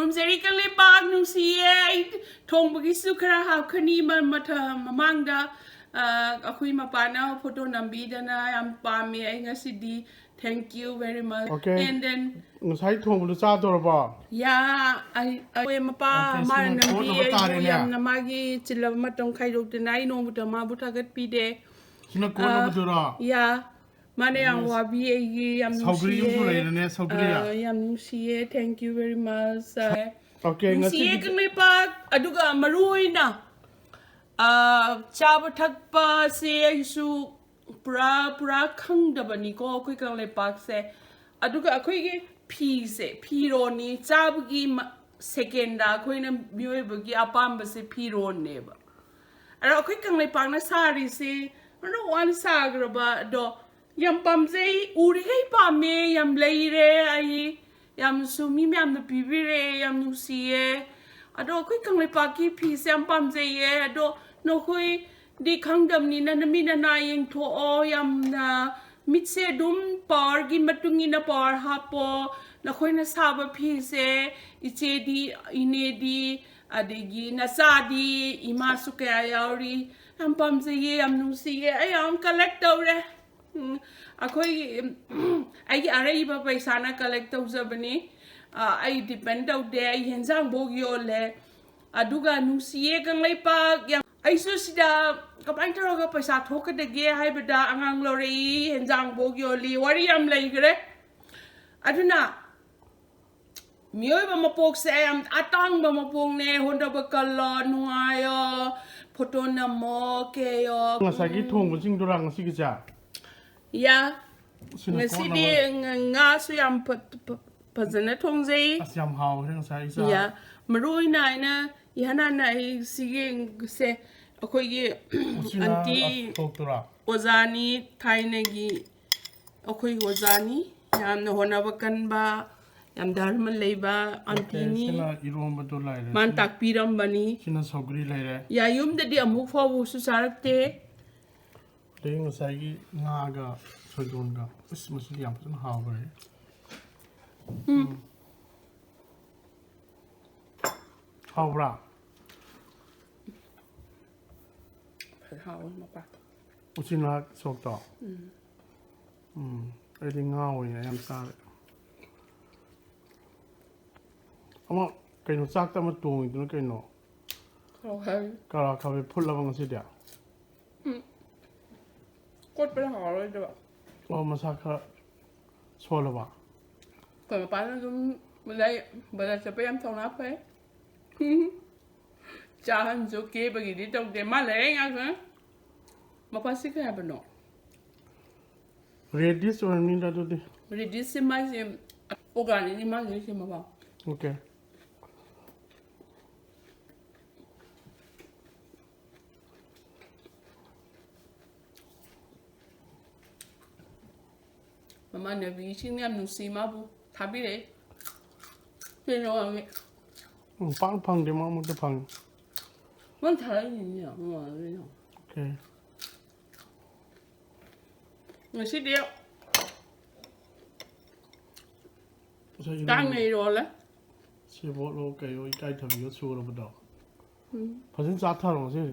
Khurumzari kan le bag nung siye thongba gi su khara ha khani mamangda akhui mapana photo nambi dana yam pame ai ngasidi thank you very much and then ngasai thongba cha dorba ya ai mapa ma nambi yam namagi chilla matong khai dok de nai no buta ma buta gat pi de sina ko no budura ya mane yang wabi ai yam Sougri yung sulay na ne Sougri yam siye thank you very much okay siye kan le pa aduga marui na chaba thakpa se su pura khangdabani ko khoi kang le pak se aduga akhoi gi phi se phiro ni chabgi second da khoi na myoi bagi apam ba se phiro ne ba ara akhoi kang le pak na sari se no one sagraba do yam pamjei uri hei pame yam leire ai yam sumi myam na pibire yam nusie ado khoi kang le pak ki phi se yam pamjei ye ado no khoi di khangdam ni na mi na yeng tho o yam na mitse dum par gi matungi na par hapo na khoi na saba phi se iche di ine di adegi na sa di ima su ka yauri am pam se ye am nu si ye ai am collect tawre akhoi ai are iba paisa na collect tawjabani ai depend out de ai henzang bogyo le aduga nu si ye kang lai pa ai su sida kapai taro paisa thoka de ge hai bada angang lori henzang bogyo li wari am lai gre aduna mioi ba mapok se am atang ba mapong ne honda ba kala nuayo photo na mo ke yo ngasagi thong ba sing durang si gicha ya ngasi di nga su yam pazana thong zai asyam haw heng sai sa ya marui na na yana na sige se akhoi gi anti ozani thaine gi akhoi ozani yam na hona ba kan ba yam dharma leiba anti ni sina Iromba to lai re man tak piram bani sina Sougri lai re ya yum de di amuk fo bu su sarakte te ngasai gi nga ga soidon ga us musi yam sun haw re haw bra haw ma pa Uchina sok to ai di nga oi yam sa re ama kaino sak ta ma tong du kaino ka be phul la bang si dia kot pe haw le de ba o ma sa kha so la ba ko ma pa na dum ba se pe yam thong na pe cha han jo ke ba gi di tong de ma le nga ka ma pa si ka ba no redis or min da do de redis se ma se organi ni ma se ma ba okay mama ne bi shin yam nu si ma bu thabi re pe no ang pang de ma mu de pang man thai ni ya ma re no okay ngasi dia tang nei ro la si bo lo kai yo kai tham yo chu lo ba do phajin cha tha ro se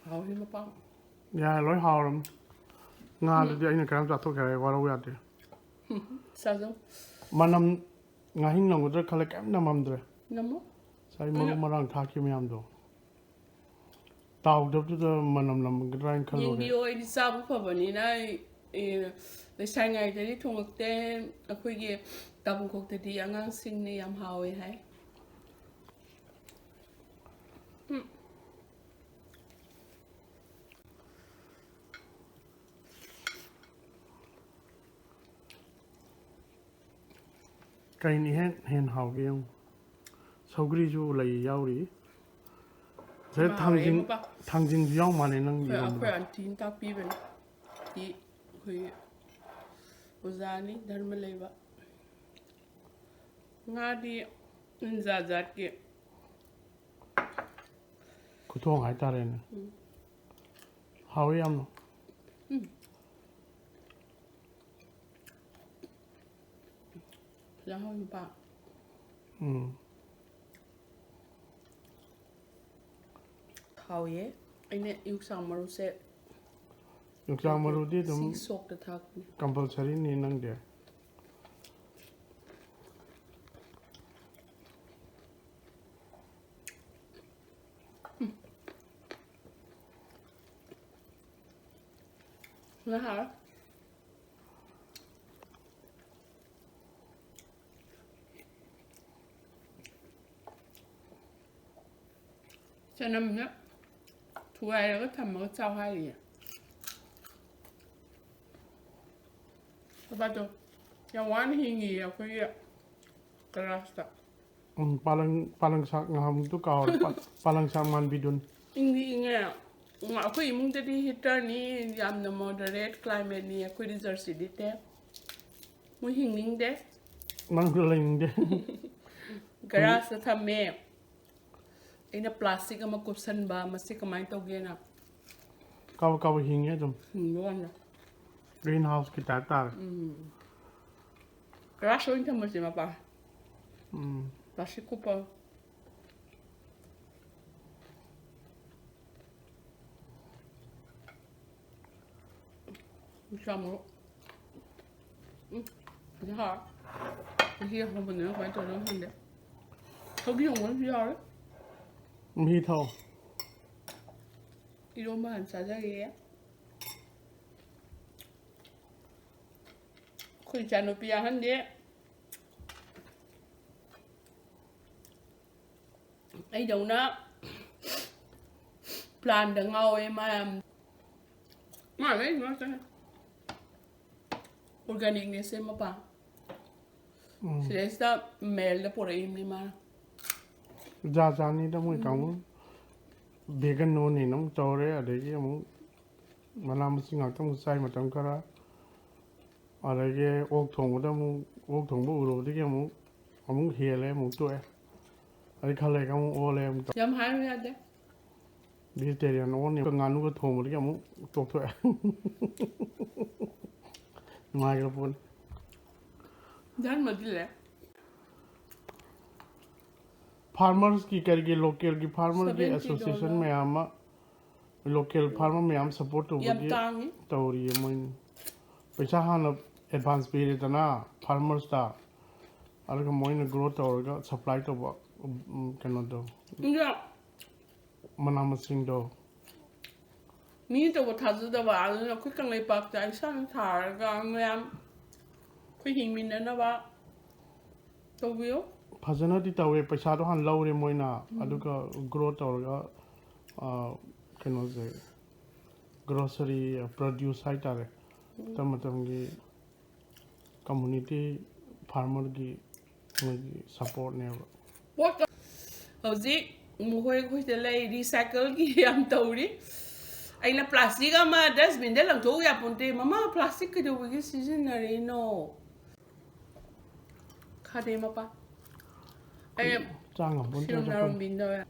haw hi ma pa ya loi haw ram nga le de ina kam cha tho kai wa ro ya de sa zo manam nga hing long dra khala kam na mam dra namo sai mo marang tha ki myam do taw de manam lam grain khalo yin dio i sa bu pa bani na le sai ngai de ni thong te akhoi gi tabung kok te di angang sing ni yam hawe hai kai ni hen haw ge yong Sougri ju lai yaw ri se thangjing yaw ma ne nang khoi akhoi an tin ta pi ben ti khoi ozani dharma leiba nga di za zat ke ku thong hai ta re ne haw yam no 然后就把 Haore ini yung maru se yung sang maru di dum si sok de thak compulsory ni nang de na ha cho nên nhá thu ai có thầm có trao hai gì apa tuh yang warna hingi ya kayak kerasa palang sak ngam tu kau palang sak man bidun Ingat, aku imung tadi heater ni jam na moderate climate ni aku di jersey di teh, mu hinging deh, nang ling de geras thamme, ini plastik ama kupsan ba masih kemain tau gena, kau hing ye dum luan lah, greenhouse ki ta ta geras ini thamma sih apa, plastik kupa. Sama, ini hard, ini yang kamu benar kau itu orang hande, kau dia orang dia orang, mi tho Iromba saja ya, kau jangan lupa hande, ai đâu na, plan dengan awak mana ini macam organik ni sih apa? Selesa mel por ahí ni mana. ja ni da mu kang vegan no ni nam chore ade ki mu mana masing ngak tam sai ma tam kara ade ke ok thong da mu ok thong bu ro de ke mu amu he le mu to ade khale ka mu o le mu Jam hai ni ada. vegetarian o ni nganu ko thong de ke mu to to microphone Jangan mati le. farmers की करके local की farmer की $70 association में आमा local farmer में आम support तो Yang बड़ी tang ni. तो ये मैं पैसा हाँ advance पे रहता ना farmers ता अलग मैं ना growth और का supply तो क्या तो Enggak. मना मशीन तो Ni tu aku tahu dah bahawa aku kan lepak dah isan thar kan macam aku himin dah bah. Tahu bio? फजना दी तो वे पैसा तो हाँ लाउ रे मैं ना अलग का growth और का क्या से grocery produce है तारे तब मतलब कि community farmer की support ने What? Hauzik muhoi aku tu lay recycle ki yang tahu ni. Ay na plastic ama dustbin dah lang tu ya punte mama plastic ke tu bagi season na rin no. Kade apa? Ay trang ở bốn siapa chỗ narum bin dah ya.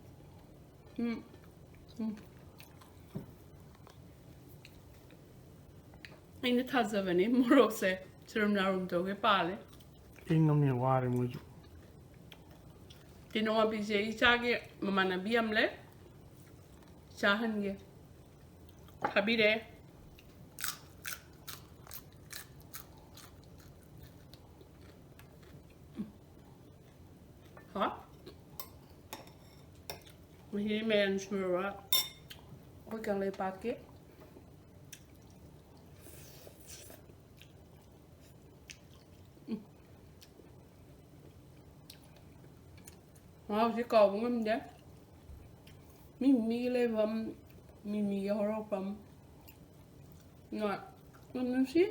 Ay na tahu apa ni morok se siapa narum tu ke pale. ing năm nhiều qua rồi mới Tino abi je ichage mama na biam le. Chahan ye. Habire. Ha? Ini main semua. Aku kan le pakai. Wow, si kau pun dia. Mimi le bam, mimi ya horor bam. Nggak, nggak sih.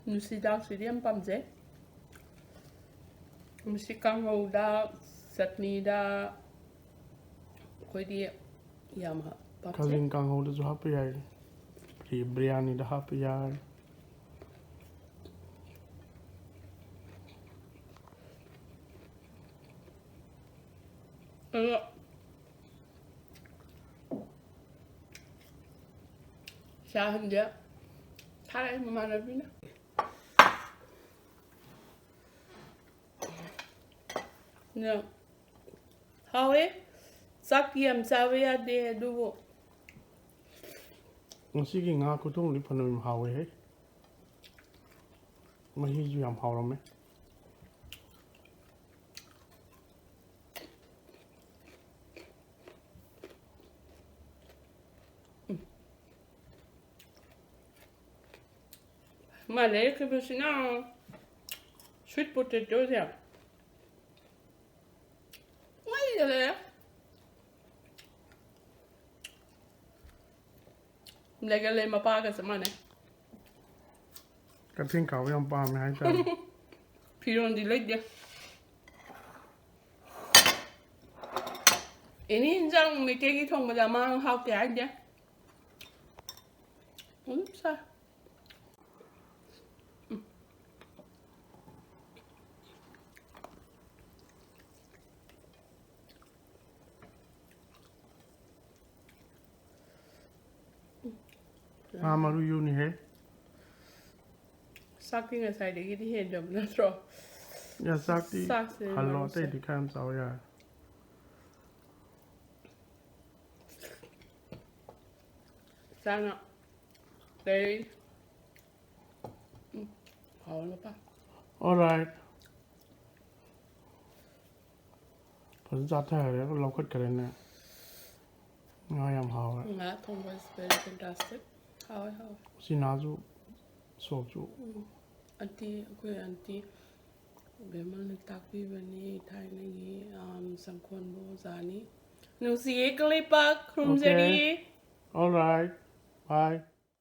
Nusi dak sidiam pam je. Nusi kang hau da, satni da. Koi dia, ya mah. कजिन कांग हो तो happy आए pre biryani दा happy आए Chả hình vậy. Thay mà là biết nữa. Nè. Hawe. Sakiam savea de duvo. Sige nga ko tong li phanom hawe he. Mahi ju yam hawram me. Mà lấy cái bữa xin nào sweet potato thế à? Ngay vậy đấy. Lấy cái lên mà ba cái gì mà này? Ka thing kaw yam pa me hai ta. Piron di lấy đi. Ini rằng mấy cái thùng mà làm ăn học cái anh đấy. Sao? Maru yu ni he. Sakti nga sai de ki hen jam na tro. Ya sakti. Sakti. Hallo te di kam saw ya. Sana. Đây. Hào nó pa. Alright. Phật ra thế đấy, lâu cất cái này. Ngay yam haw. Nga thongba is very fantastic. How. Xin ná chú sổ chú. Auntie, aku auntie. Memang nak takwi bani thai lagi sangkon bo zani. Nusi ekalipak room Okay. jadi. Alright. Bye.